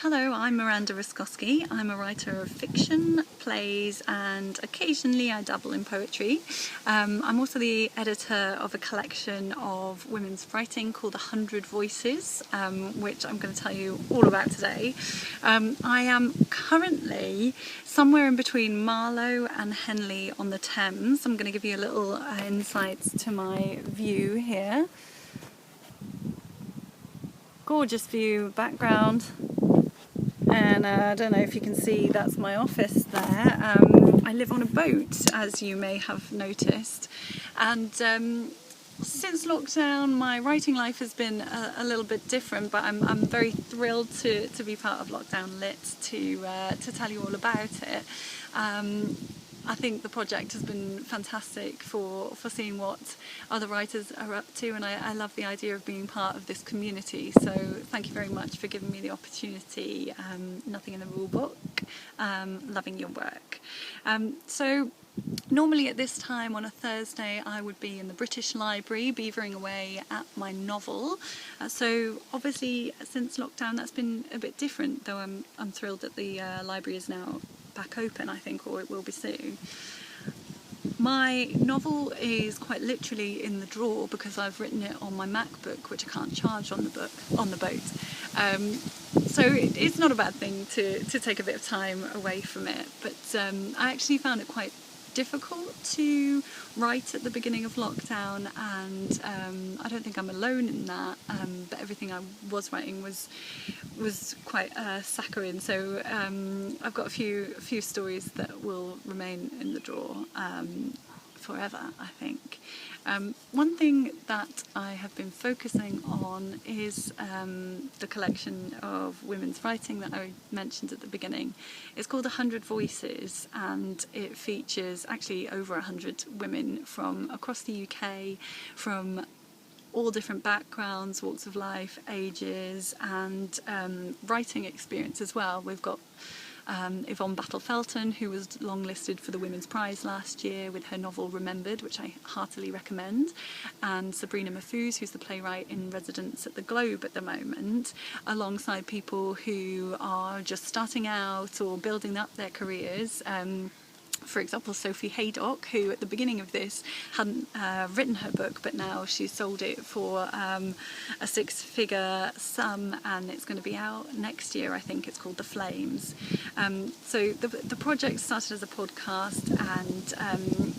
Hello, I'm Miranda Roszkowski. I'm a writer of fiction, plays, and occasionally I dabble in poetry. I'm also the editor of a collection of women's writing called 100 Voices, which I'm going to tell you all about today. I am currently somewhere in between Marlow and Henley on the Thames. I'm going to give you a little insights to my view here. Gorgeous view, background. And I don't know if you can see, that's my office there. I live on a boat, as you may have noticed, and since lockdown my writing life has been a little bit different, but I'm very thrilled to be part of Lockdown Lit to tell you all about it. I think the project has been fantastic for seeing what other writers are up to, and I love the idea of being part of this community, so thank you very much for giving me the opportunity. Nothing in the rulebook, loving your work. So normally at this time on a Thursday I would be in the British Library beavering away at my novel. So obviously since lockdown that's been a bit different, though I'm thrilled that the library is now back open, I think, or it will be soon. My novel is quite literally in the drawer because I've written it on my MacBook, which I can't charge on the boat. So it's not a bad thing to take a bit of time away from it, but I actually found it quite difficult to write at the beginning of lockdown, and I don't think I'm alone in that, but everything I was writing was quite saccharine, so I've got a few stories that will remain in the drawer forever, I think. One thing that I have been focusing on is the collection of women's writing that I mentioned at the beginning. It's called 100 Voices, and it features actually over 100 women from across the UK, from all different backgrounds, walks of life, ages, and writing experience as well. We've got Yvonne Battle-Felton, who was longlisted for the Women's Prize last year with her novel Remembered, which I heartily recommend, and Sabrina Mahfouz, who's the playwright in residence at the Globe at the moment, alongside people who are just starting out or building up their careers. For example, Sophie Haydock, who at the beginning of this hadn't written her book, but now she's sold it for a six-figure sum, and it's going to be out next year, I think. It's called The Flames. So the project started as a podcast, and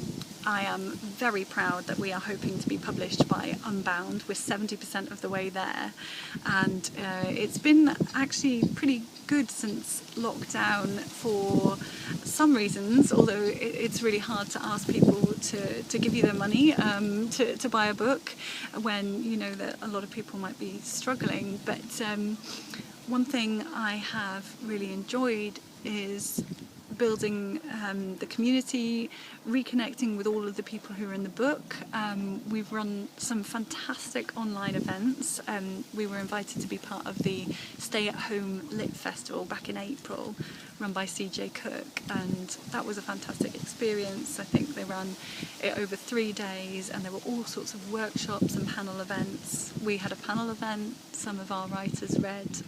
I am very proud that we are hoping to be published by Unbound. We're 70% of the way there, and it's been actually pretty good since lockdown for some reasons, although it's really hard to ask people to give you their money to buy a book when you know that a lot of people might be struggling. But one thing I have really enjoyed is building the community, reconnecting with all of the people who are in the book. We've run some fantastic online events. We were invited to be part of the Stay at Home Lit Festival back in April, run by CJ Cook, and that was a fantastic experience. I think they ran it over 3 days, and there were all sorts of workshops and panel events. We had a panel event, some of our writers read.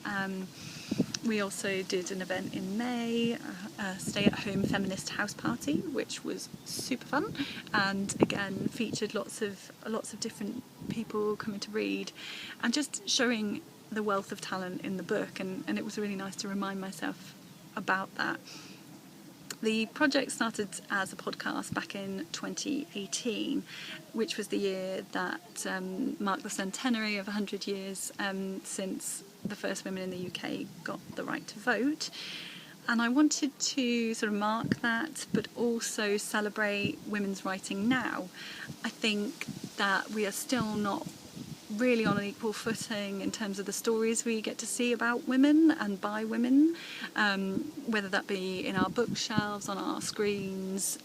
We also did an event in May, a stay-at-home feminist house party, which was super fun, and again featured lots of different people coming to read, and just showing the wealth of talent in the book, and it was really nice to remind myself about that. The project started as a podcast back in 2018, which was the year that marked the centenary of 100 years since the first women in the UK got the right to vote. And I wanted to sort of mark that, but also celebrate women's writing now. I think that we are still not really on an equal footing in terms of the stories we get to see about women and by women, whether that be in our bookshelves, on our screens,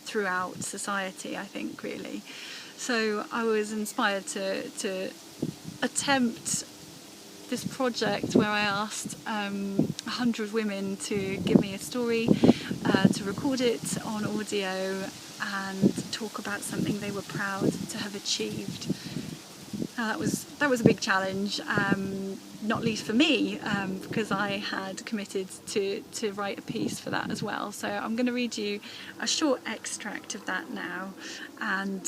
throughout society, I think, really. So I was inspired to attempt this project where I asked 100 women to give me a story, to record it on audio and talk about something they were proud to have achieved. That was a big challenge, not least for me, because I had committed to write a piece for that as well. So I'm going to read you a short extract of that now, and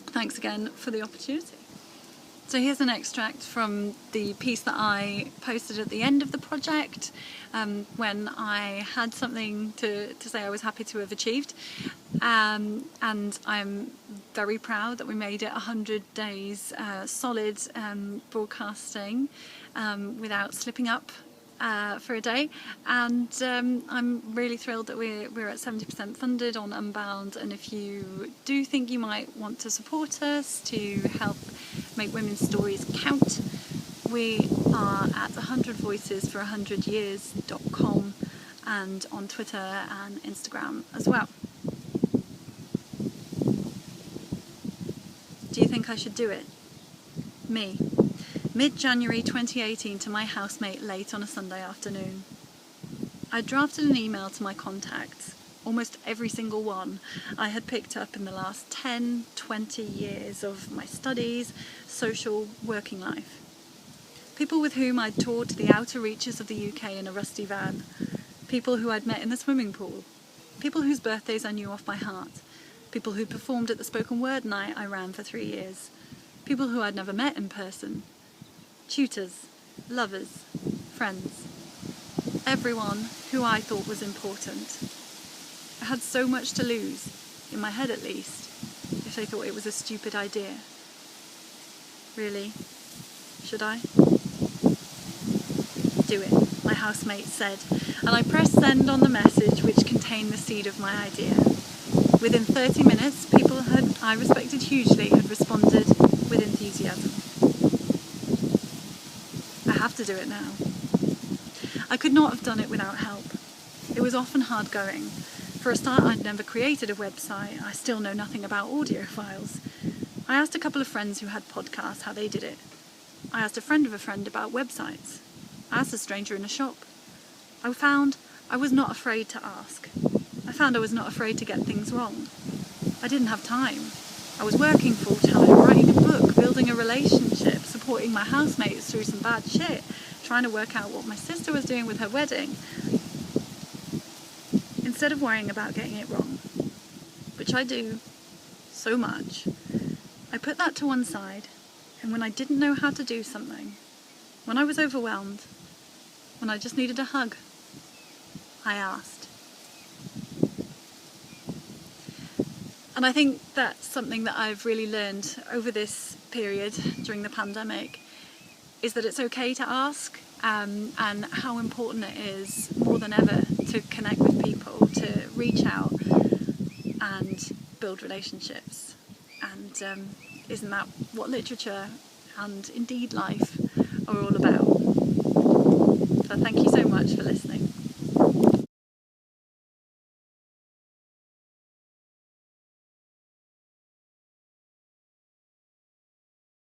thanks again for the opportunity. So here's an extract from the piece that I posted at the end of the project, when I had something to say I was happy to have achieved. And I'm very proud that we made it 100 days solid broadcasting without slipping up for a day, and I'm really thrilled that we're at 70% funded on Unbound. And if you do think you might want to support us to help make women's stories count, we are at 100voicesfor100years.com and on Twitter and Instagram as well. Do you think I should do it? Me. Mid-January 2018 to my housemate late on a Sunday afternoon. I drafted an email to my contacts, almost every single one I had picked up in the last 10, 20 years of my studies, social, working life. People with whom I'd toured to the outer reaches of the UK in a rusty van. People who I'd met in the swimming pool. People whose birthdays I knew off by heart. People who performed at the spoken word night I ran for 3 years. People who I'd never met in person. Tutors, lovers, friends. Everyone who I thought was important. I had so much to lose, in my head at least, if they thought it was a stupid idea. Really? Should I? Do it, my housemate said, and I pressed send on the message which contained the seed of my idea. Within 30 minutes, people I respected hugely had responded with enthusiasm. I have to do it now. I could not have done it without help. It was often hard going. For a start, I'd never created a website. I still know nothing about audio files. I asked a couple of friends who had podcasts how they did it. I asked a friend of a friend about websites. I asked a stranger in a shop. I found I was not afraid to ask. I found I was not afraid to get things wrong. I didn't have time. I was working full-time, writing a book, building a relationship, supporting my housemates through some bad shit, trying to work out what my sister was doing with her wedding. Instead of worrying about getting it wrong, which I do so much, I put that to one side, and when I didn't know how to do something, when I was overwhelmed, when I just needed a hug, I asked. And I think that's something that I've really learned over this period during the pandemic, is that it's okay to ask, and how important it is more than ever to connect with people, to reach out and build relationships. And isn't that what literature and indeed life are all about? So thank you so much for listening.